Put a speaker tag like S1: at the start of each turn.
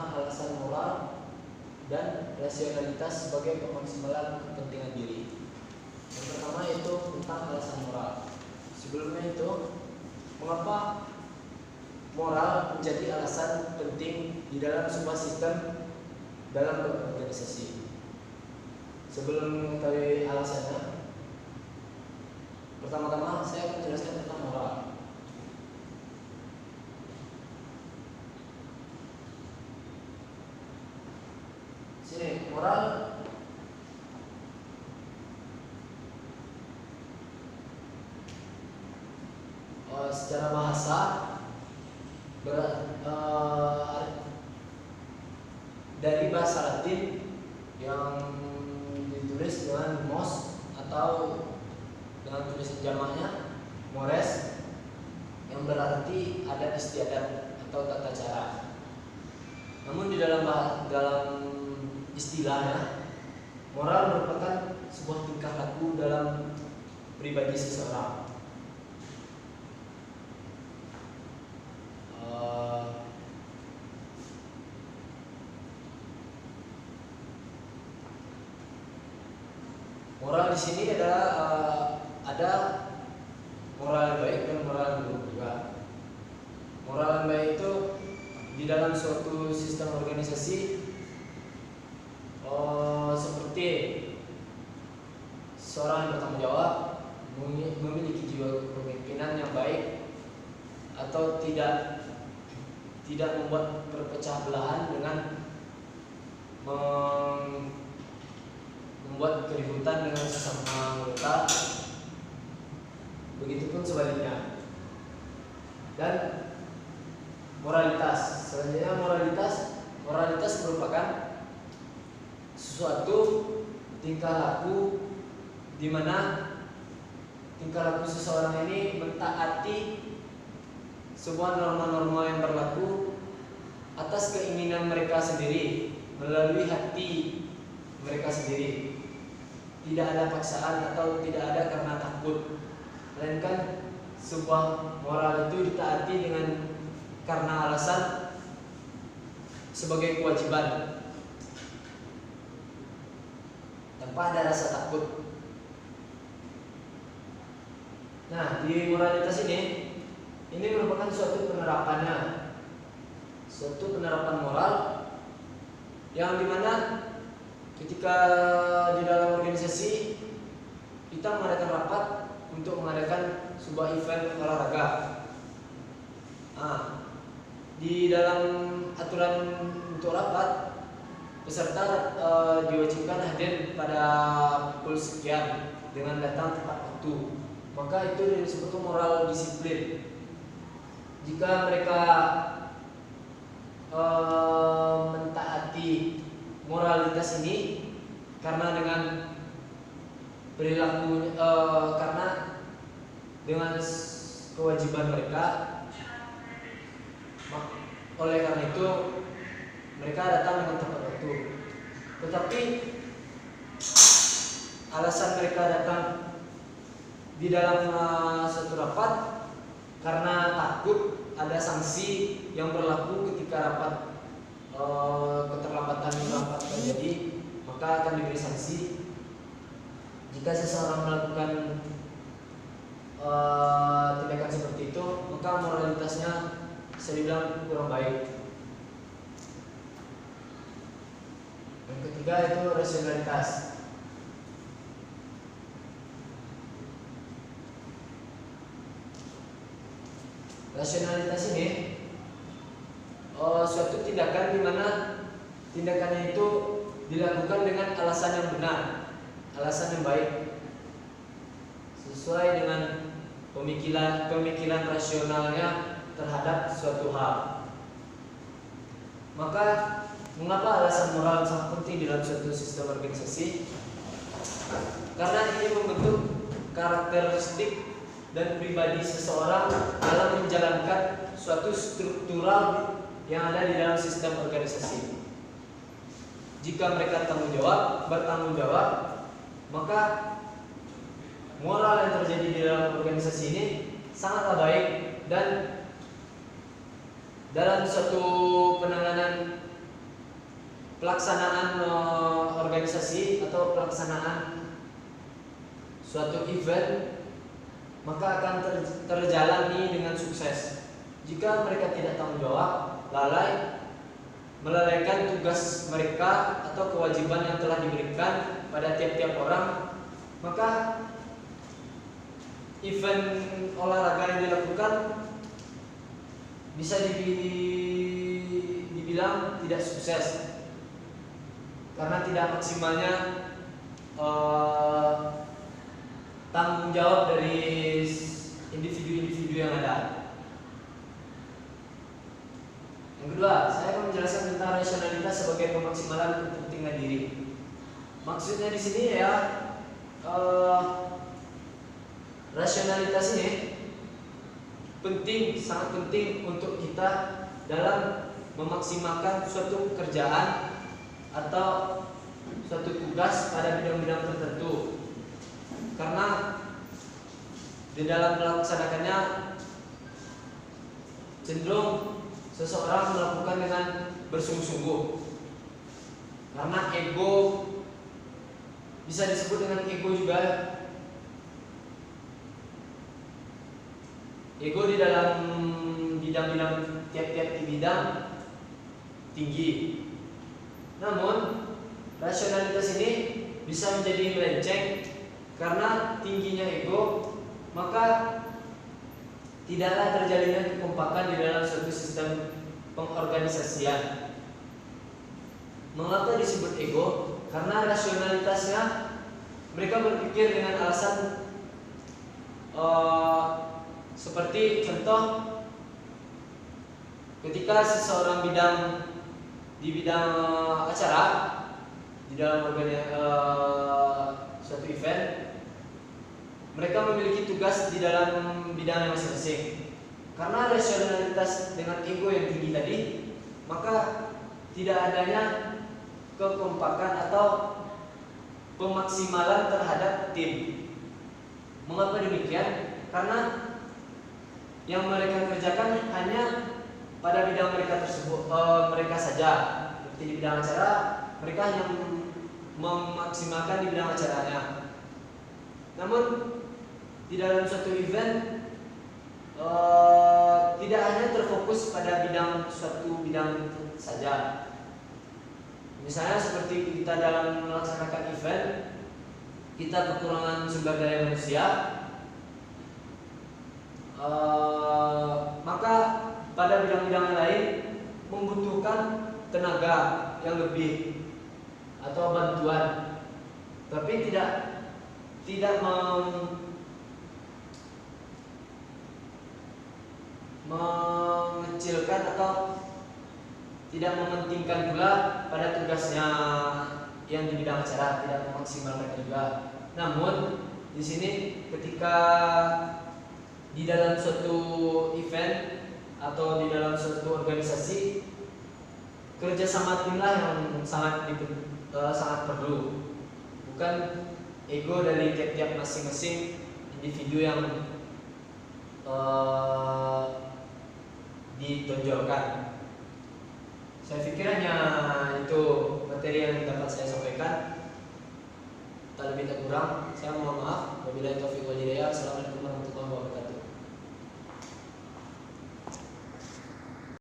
S1: tentang alasan moral dan rasionalitas sebagai pemaksimalan kepentingan diri. Yang pertama itu tentang alasan moral. Sebelumnya itu, mengapa moral menjadi alasan penting di dalam sebuah sistem dalam berorganisasi? Sebelum mengetahui alasannya, pertama-tama saya akan menjelaskan tentang moral. Sini, moral secara bahasa dari bahasa Latin yang ditulis dengan mos atau dengan tulisan jamaknya mores, yang berarti adat istiadat atau tata cara. Namun di dalam istilahnya, moral merupakan sebuah tingkah laku dalam pribadi seseorang. Moral di sini adalah ada moral yang baik dan moral yang buruk juga. Moral yang baik itu di dalam suatu sistem organisasi seperti seorang yang bertanggung jawab, memiliki jiwa kepemimpinan yang baik, atau tidak membuat perpecah belahan dengan membuat keributan dengan sesama anggota. Begitupun sebaliknya. Dan moralitas. Selanjutnya moralitas merupakan suatu tingkah laku di mana tingkah laku seseorang ini mentaati sebuah norma-norma yang berlaku atas keinginan mereka sendiri, melalui hati mereka sendiri. Tidak ada paksaan atau tidak ada karena takut, melainkan sebuah moral itu ditaati dengan karena alasan sebagai kewajiban, tanpa ada rasa takut. Nah, di moralitas ini merupakan suatu penerapan moral yang dimana ketika di dalam organisasi kita mengadakan rapat untuk mengadakan sebuah event olahraga. Di dalam aturan untuk rapat, peserta diwajibkan hadir pada pukul sekian dengan datang tepat waktu. Maka itu disebut moral disiplin. Jika mereka mentaati moralitas ini karena dengan perilaku karena dengan kewajiban mereka, oleh karena itu mereka datang dengan tepat waktu. Tetapi alasan mereka datang di dalam satu rapat karena takut ada sanksi yang berlaku ketika rapat keterlambatan rapat terjadi, maka akan diberi sanksi. Jika seseorang melakukan tindakan seperti itu, maka moralitasnya bisa dibilang kurang baik. Yang ketiga itu rasionalitas. Rasionalitas ini suatu tindakan di mana tindakannya itu dilakukan dengan alasan yang benar, alasan yang baik, sesuai dengan pemikiran rasionalnya terhadap suatu hal. Maka mengapa alasan moral sangat penting dalam suatu sistem organisasi? Karena ini membentuk karakteristik dan pribadi seseorang dalam menjalankan suatu struktural yang ada di dalam sistem organisasi. Jika mereka bertanggung jawab, maka moral yang terjadi di dalam organisasi ini sangatlah baik, dan dalam suatu penanganan pelaksanaan organisasi atau pelaksanaan suatu event maka akan terjalani dengan sukses. Jika mereka tidak tanggung jawab, melalaikan tugas mereka atau kewajiban yang telah diberikan pada tiap-tiap orang, maka event olahraga yang dilakukan bisa dibilang tidak sukses karena tidak maksimalnya tanggung jawab dari individu-individu yang ada. Yang kedua, saya akan menjelaskan tentang rasionalitas sebagai pemaksimalan kepentingan diri. Maksudnya di sini ya, rasionalitas ini penting, sangat penting untuk kita dalam memaksimalkan suatu pekerjaan atau suatu tugas pada bidang-bidang tertentu. Karena di dalam melaksanakannya cenderung seseorang melakukan dengan bersungguh-sungguh. Karena ego bisa disebut dengan ego juga. Ego di dalam bidang-bidang tiap-tiap bidang tinggi. Namun rasionalitas ini bisa menjadi melenceng karena tingginya ego, maka tidaklah terjalinnya kekompakan di dalam suatu sistem pengorganisasian. Mengapa disebut ego? Karena rasionalitasnya mereka berpikir dengan alasan seperti contoh ketika seseorang di bidang acara di dalam suatu event, mereka memiliki tugas di dalam bidangnya masing-masing. Karena rasionalitas dengan ego yang tinggi tadi, maka tidak adanya kekompakan atau pemaksimalan terhadap tim. Mengapa demikian? Karena yang mereka kerjakan hanya pada bidang mereka tersebut, mereka saja. Seperti di bidang acara, mereka hanya memaksimalkan di bidang acaranya. Namun di dalam suatu event tidak hanya terfokus pada suatu bidang saja. Misalnya seperti kita dalam melaksanakan event, kita kekurangan sumber daya manusia, maka pada bidang-bidang lain membutuhkan tenaga yang lebih atau bantuan, tapi tidak mengecilkan atau tidak mementingkan pula pada tugasnya yang di bidang acara, tidak memaksimalkan juga. Namun di sini ketika di dalam suatu event atau di dalam suatu organisasi, kerjasama timlah yang sangat perlu, bukan ego dari tiap-tiap masing-masing individu yang ditonjolkan. Saya pikir hanya itu materi yang dapat saya sampaikan. Tak lebih tak kurang, saya mohon maaf. Wabillahi taufiq wal hidayah. Assalamualaikum.